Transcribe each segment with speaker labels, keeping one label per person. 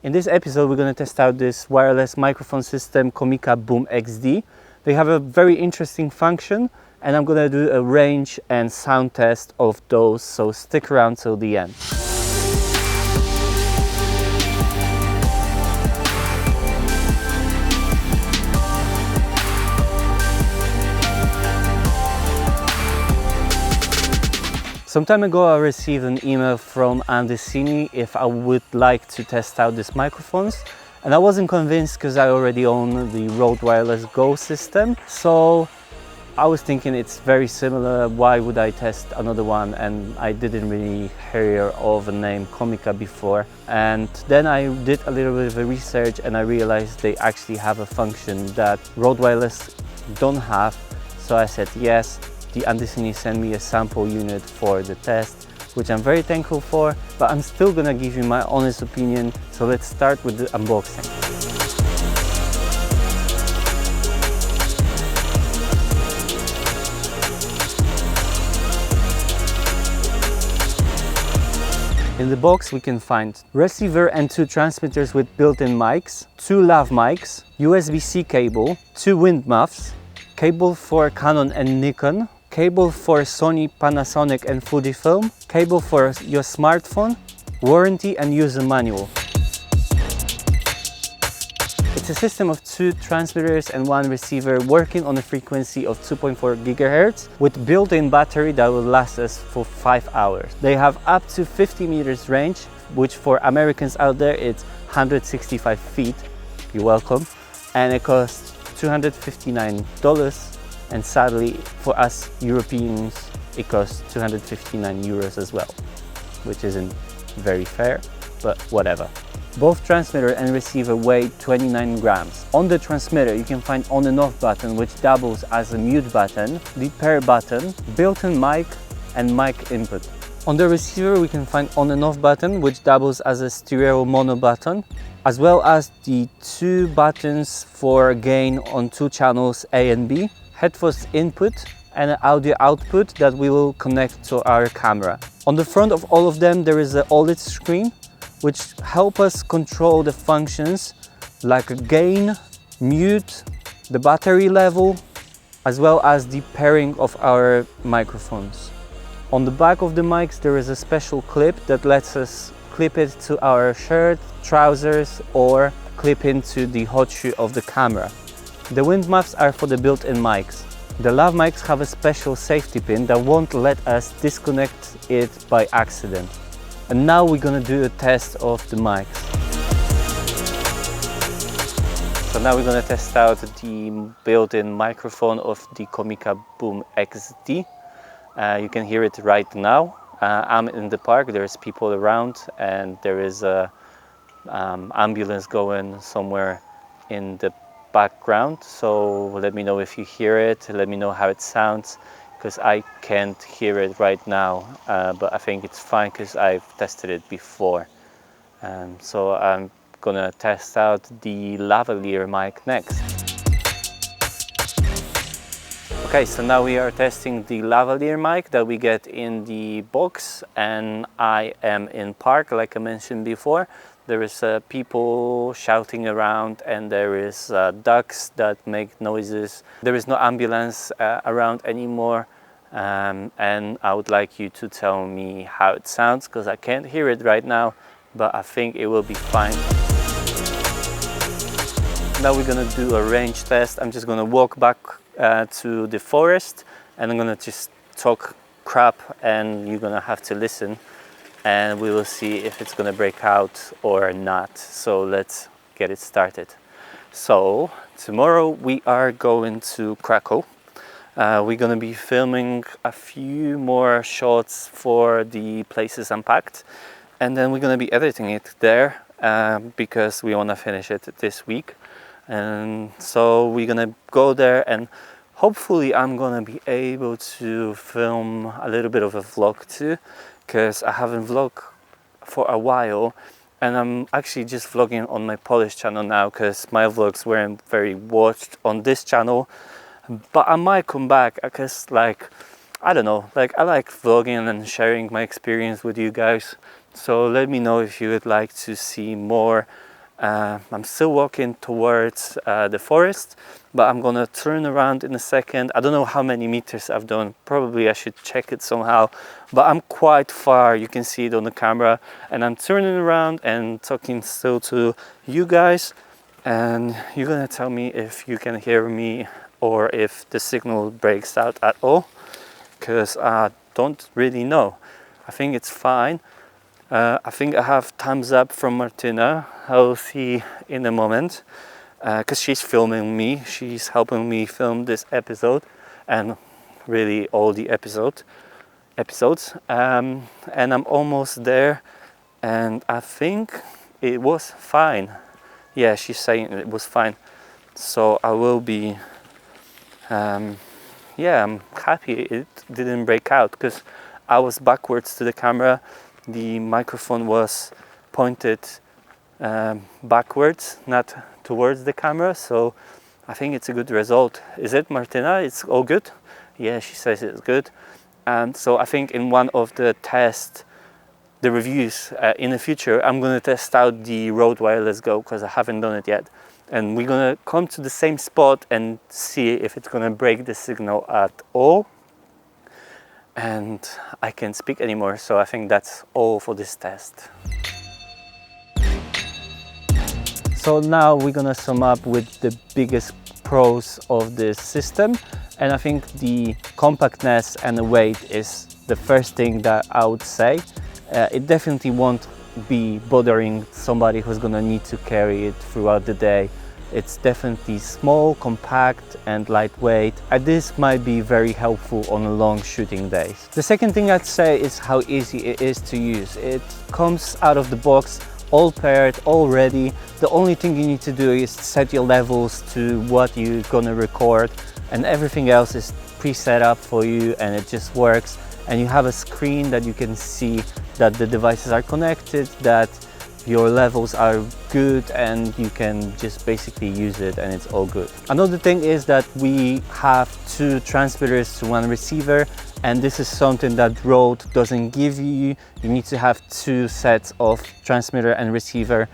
Speaker 1: In this episode we're going to test out this wireless microphone system Comica boomx-d. They have a very interesting function and I'm going to do a range and sound test of those, so stick around till the end. Some time ago I received an email from Andesini if I would like to test out these microphones, and I wasn't convinced because I already own the Rode Wireless Go system, so I was thinking it's very similar, why would I test another one? And I didn't really hear of the name Comica before, and then I did a little bit of research and I realized they actually have a function that Rode Wireless don't have, so I said yes. The Andesini sent me a sample unit for the test, which I'm very thankful for, but I'm still gonna give you my honest opinion, so let's start with the unboxing. In the box we can find receiver and 2 transmitters with built-in mics, 2 lav mics, USB-C cable, 2 wind muffs, cable for Canon and Nikon, cable for Sony, Panasonic and Fujifilm, cable for your smartphone, warranty and user manual. It's a system of 2 transmitters and 1 receiver working on a frequency of 2.4 GHz with built-in battery that will last us for 5 hours. They have up to 50 meters range, which for Americans out there it's 165 feet. You're welcome. And it costs $259. And sadly for us Europeans it costs 259 euros as well, which isn't very fair, but whatever. Both transmitter and receiver weigh 29 grams. On the transmitter you can find on and off button, which doubles as a mute button, the pair button, built-in mic and mic input. On the receiver we can find on and off button, which doubles as a stereo mono button, as well as the 2 buttons for gain on 2 channels A and B, headphones input and an audio output that we will connect to our camera. On the front of all of them there is an OLED screen which help us control the functions like a gain, mute, the battery level, as well as the pairing of our microphones. On the back of the mics there is a special clip that lets us clip it to our shirt, trousers or clip into the hot shoe of the camera. The wind muffs are for the built-in mics. The lav mics have a special safety pin that won't let us disconnect it by accident. And now we're gonna do a test of the mics. So now we're gonna test out the built-in microphone of the Comica boomx-d. You can hear it right now. I'm in the park, there's people around and there is a ambulance going somewhere in the background, so let me know if you hear it, let me know how it sounds, because I can't hear it right now, but I think it's fine because I've tested it before. So I'm gonna test out the Lavalier mic next. Okay, so now we are testing the Lavalier mic that we get in the box, and I am in park like I mentioned before. There is people shouting around and there is ducks that make noises. There is no ambulance around anymore, and I would like you to tell me how it sounds because I can't hear it right now, but I think it will be fine. Now we're gonna do a range test. I'm just gonna walk back to the forest and I'm gonna just talk crap and you're gonna have to listen. And we will see if it's gonna break out or not. So let's get it started. So tomorrow we are going to Krakow. We're gonna be filming a few more shots for the Places Unpacked, and then we're gonna be editing it there because we wanna finish it this week. And so we're gonna go there and hopefully I'm gonna be able to film a little bit of a vlog too, because I haven't vlogged for a while and I'm actually just vlogging on my Polish channel now because my vlogs weren't very watched on this channel. But I might come back because I don't know, I like vlogging and sharing my experience with you guys. So let me know if you would like to see more I'm still walking towards the forest, but I'm gonna turn around in a second. I don't know how many meters I've done. Probably I should check it somehow, but I'm quite far. You can see it on the camera, and I'm turning around and talking still to you guys, and you're gonna tell me if you can hear me or if the signal breaks out at all, because I don't really know. I think it's fine. I think I have thumbs up from Martyna. I'll see in a moment, because she's filming me. She's helping me film this episode and really all the episodes. And I'm almost there, and I think it was fine. Yeah, she's saying it was fine. So I will be, yeah, I'm happy it didn't break out, because I was backwards to the camera. The microphone was pointed backwards, not towards the camera, so I think it's a good result. Is it, Martyna? It's all good? Yeah, she says it's good. And so I think in one of the tests, the reviews in the future, I'm going to test out the Rode Wireless Go, because I haven't done it yet. And we're going to come to the same spot and see if it's going to break the signal at all. And I can't speak anymore, so I think that's all for this test. So now we're gonna sum up with the biggest pros of this system, and I think the compactness and the weight is the first thing that I would say. It definitely won't be bothering somebody who's gonna need to carry it throughout the day. It's definitely small, compact and lightweight, and this might be very helpful on long shooting days. The second thing I'd say is how easy it is to use. It comes out of the box all paired, all ready. The only thing you need to do is set your levels to what you're gonna record, and everything else is pre-set up for you, and it just works. And you have a screen that you can see that the devices are connected, that your levels are good, and you can just basically use it and it's all good. Another thing is that we have 2 transmitters to 1 receiver, and this is something that Rode doesn't give you. You need to have 2 sets of transmitter and receiver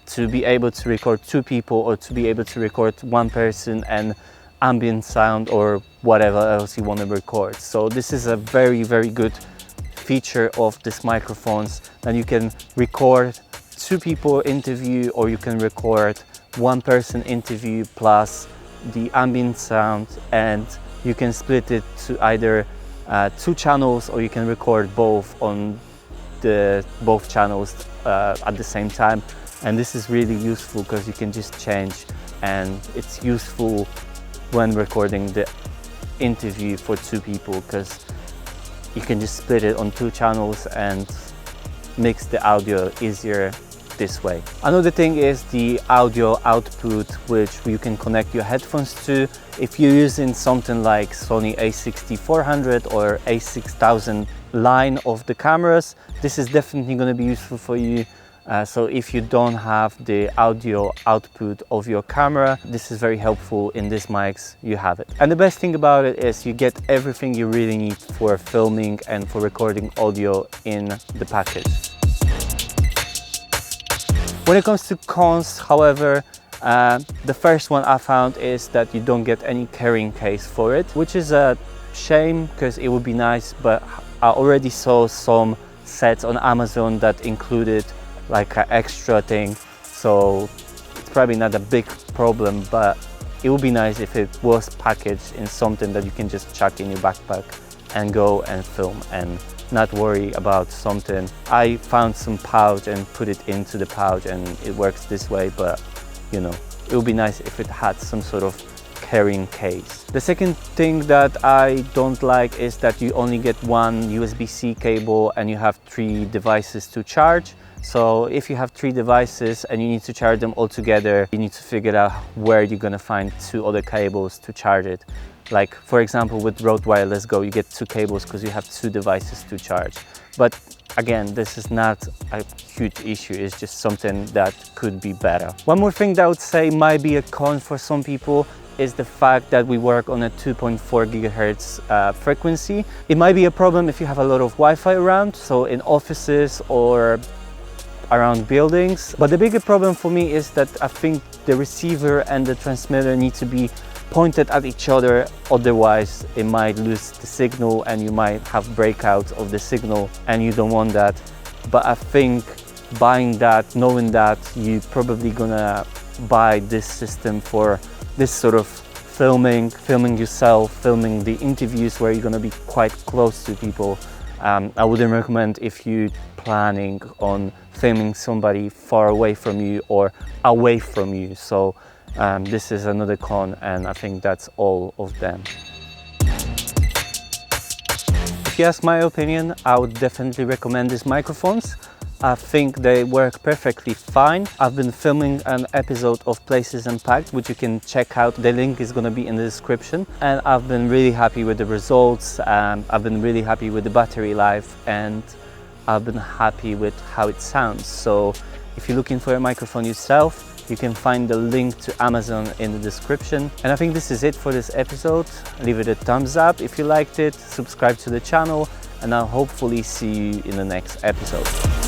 Speaker 1: to be able to record 2 people, or to be able to record 1 person and ambient sound or whatever else you want to record. So this is a very, very good feature of these microphones, that you can record 2 people interview, or you can record 1 person interview plus the ambient sound, and you can split it to either 2 channels, or you can record both on the both channels at the same time. And this is really useful because you can just change, and it's useful when recording the interview for 2 people, because you can just split it on 2 channels and mix the audio easier this way. Another thing is the audio output, which you can connect your headphones to. If you're using something like Sony a6400 or a6000 line of the cameras, this is definitely going to be useful for you. So if you don't have the audio output of your camera, this is very helpful. In these mics you have it. And the best thing about it is you get everything you really need for filming and for recording audio in the package. When it comes to cons, however, the first one I found is that you don't get any carrying case for it, which is a shame, because it would be nice, but I already saw some sets on Amazon that included like an extra thing, so it's probably not a big problem, but it would be nice if it was packaged in something that you can just chuck in your backpack and go and film and not worry about something. I found some pouch and put it into the pouch, and it works this way, but you know, it would be nice if it had some sort of carrying case. The second thing that I don't like is that you only get 1 USB-C cable and you have 3 devices to charge. So if you have 3 devices and you need to charge them all together, you need to figure out where you're gonna find 2 other cables to charge it. Like for example with Rode Wireless Go, you get 2 cables because you have 2 devices to charge. But again, this is not a huge issue, it's just something that could be better. One more thing that I would say might be a con for some people is the fact that we work on a 2.4 gigahertz frequency. It might be a problem if you have a lot of Wi-Fi around, so in offices or around buildings. But the bigger problem for me is that I think the receiver and the transmitter need to be pointed at each other, otherwise it might lose the signal and you might have breakouts of the signal, and you don't want that. But I think buying that, knowing that you're probably gonna buy this system for this sort of filming yourself, filming the interviews where you're gonna be quite close to people. I wouldn't recommend if you're planning on filming somebody far away from you or away from you. So this is another con, and I think that's all of them. If you ask my opinion, I would definitely recommend these microphones. I think they work perfectly fine. I've been filming an episode of Places Unpacked, which you can check out. The link is going to be in the description. And I've been really happy with the results. I've been really happy with the battery life, and I've been happy with how it sounds. So if you're looking for a microphone yourself, you can find the link to Amazon in the description. And I think this is it for this episode. Leave it a thumbs up if you liked it, subscribe to the channel, and I'll hopefully see you in the next episode.